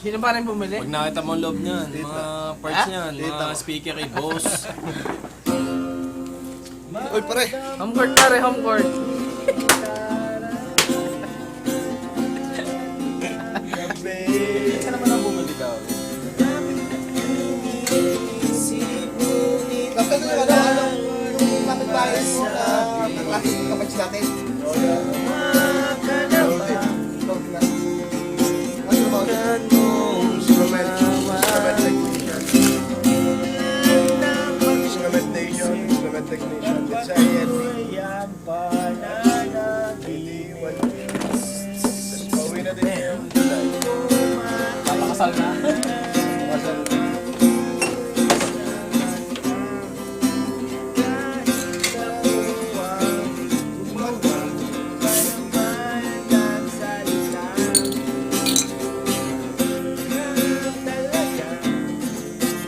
Sino pa rin bumili? Pag nakita mo ang loob niyan, mga parts niyan, mga speaker kay boss. Uy, pare. Home court pare, home court. Saan naman ang bumili daw? Basta na yung kapit-bahay mo na klase ng kapatid natin. Instrument technician. It's a pauwi na din yun. Papakasal na.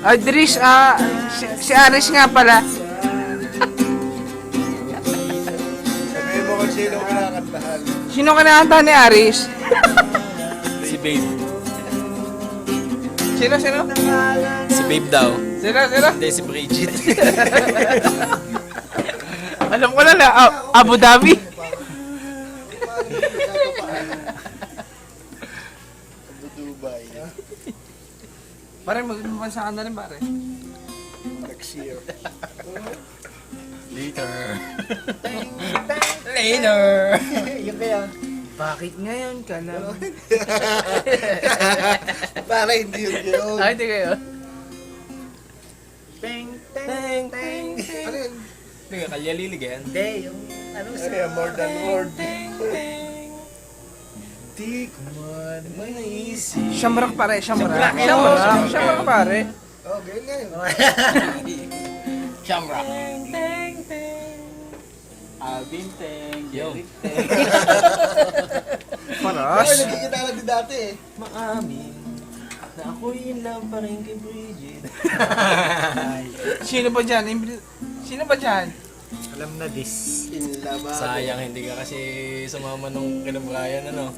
Ay, Drish, si Aris nga pala. Sabihin mo kung sino kinakantahan. Sino kinakanta ni Aris? Si Babe. Sino? Si Babe daw. Sino? Hindi, si Bridget. Alam ko na Abu Dhabi. Dubai. Pare, magbansa ka na rin pare. Next year. Later. Later. Yun kaya. Bakit ngayon ka na? Para hindi yun. Ay, hindi kayo. Ano yun? Hindi ka kalyalilig yan. Hindi, yung ano siya, more than word. Di ko man maisip. Shamrock pare, Shamrock. Shamrock. Shamrock pare. Oh, ganyan nga yun. Shamrock. Alvin Teng. Yo. Paras. Ay, nagkikita na din dati eh. Maamin na ako'y in love pa rin kay Bridget. Sino ba dyan? Sino ba dyan? Alam na this. Inlaba. Sayang hindi ka kasi sumama nung kinabrayan ano.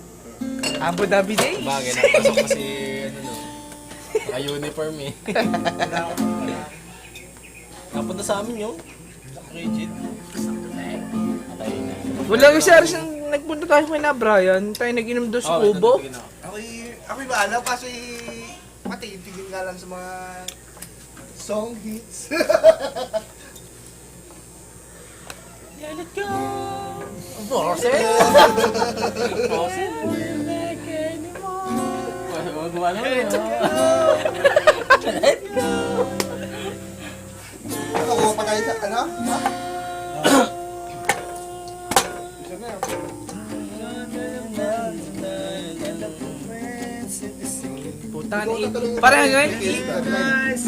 Abu Dhabi Day? Bagay, napasok pa si ano no. Naka-uniform eh. Napunta sa amin yung Bridget. Patay na. Wala yung si Aris nang nagpunta tayo kay na Brian. Tayo nag-inom doon sa Kubo. Ako'y bahala kasi pati tigil nga lang sa mga song hits. Let it go. Borset? Borset? Gumana mo. Let it go. Ako, kuha pa tayo sa ano? Ha? Isa na yun. Puta ni pare hanggang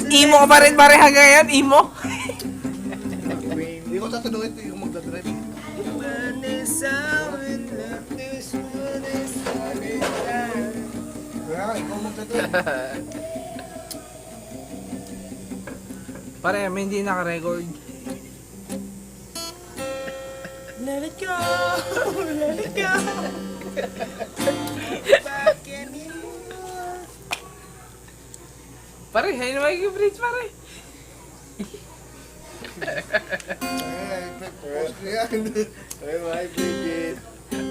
imo ka pa rin pare hanggang ngayon, imo. Hindi ko tatanungin ito yung magdadrive. Kaya, ikaw magdadrive. Pare, may hindi naka-record. Let it go. Let it go. Pare, ayun naman yung bridge pare. Post ko yan. Ay, my Bridget.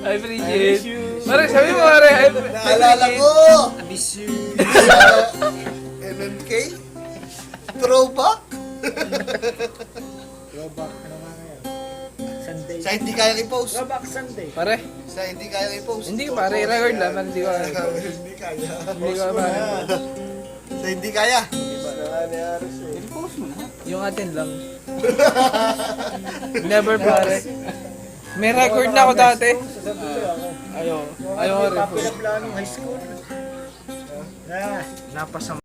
Ay, Bridget. Pare, sabi mo pare, ay, Naalala ko! Miss you. MMK? Throwback? Throwback ano nga ngayon? Sunday. Sa hindi kayang i-post. Throwback Sunday. Pare, Sa hindi kayang i-post. hindi ko pare, record lang, pare, hindi ko pare. Hindi kaya. Hindi ko pare. Sa hindi kaya. Yung atin lang. Never pare. May record na ako dati. Ayaw ko rin. Papilap lang nung high school. Napasama.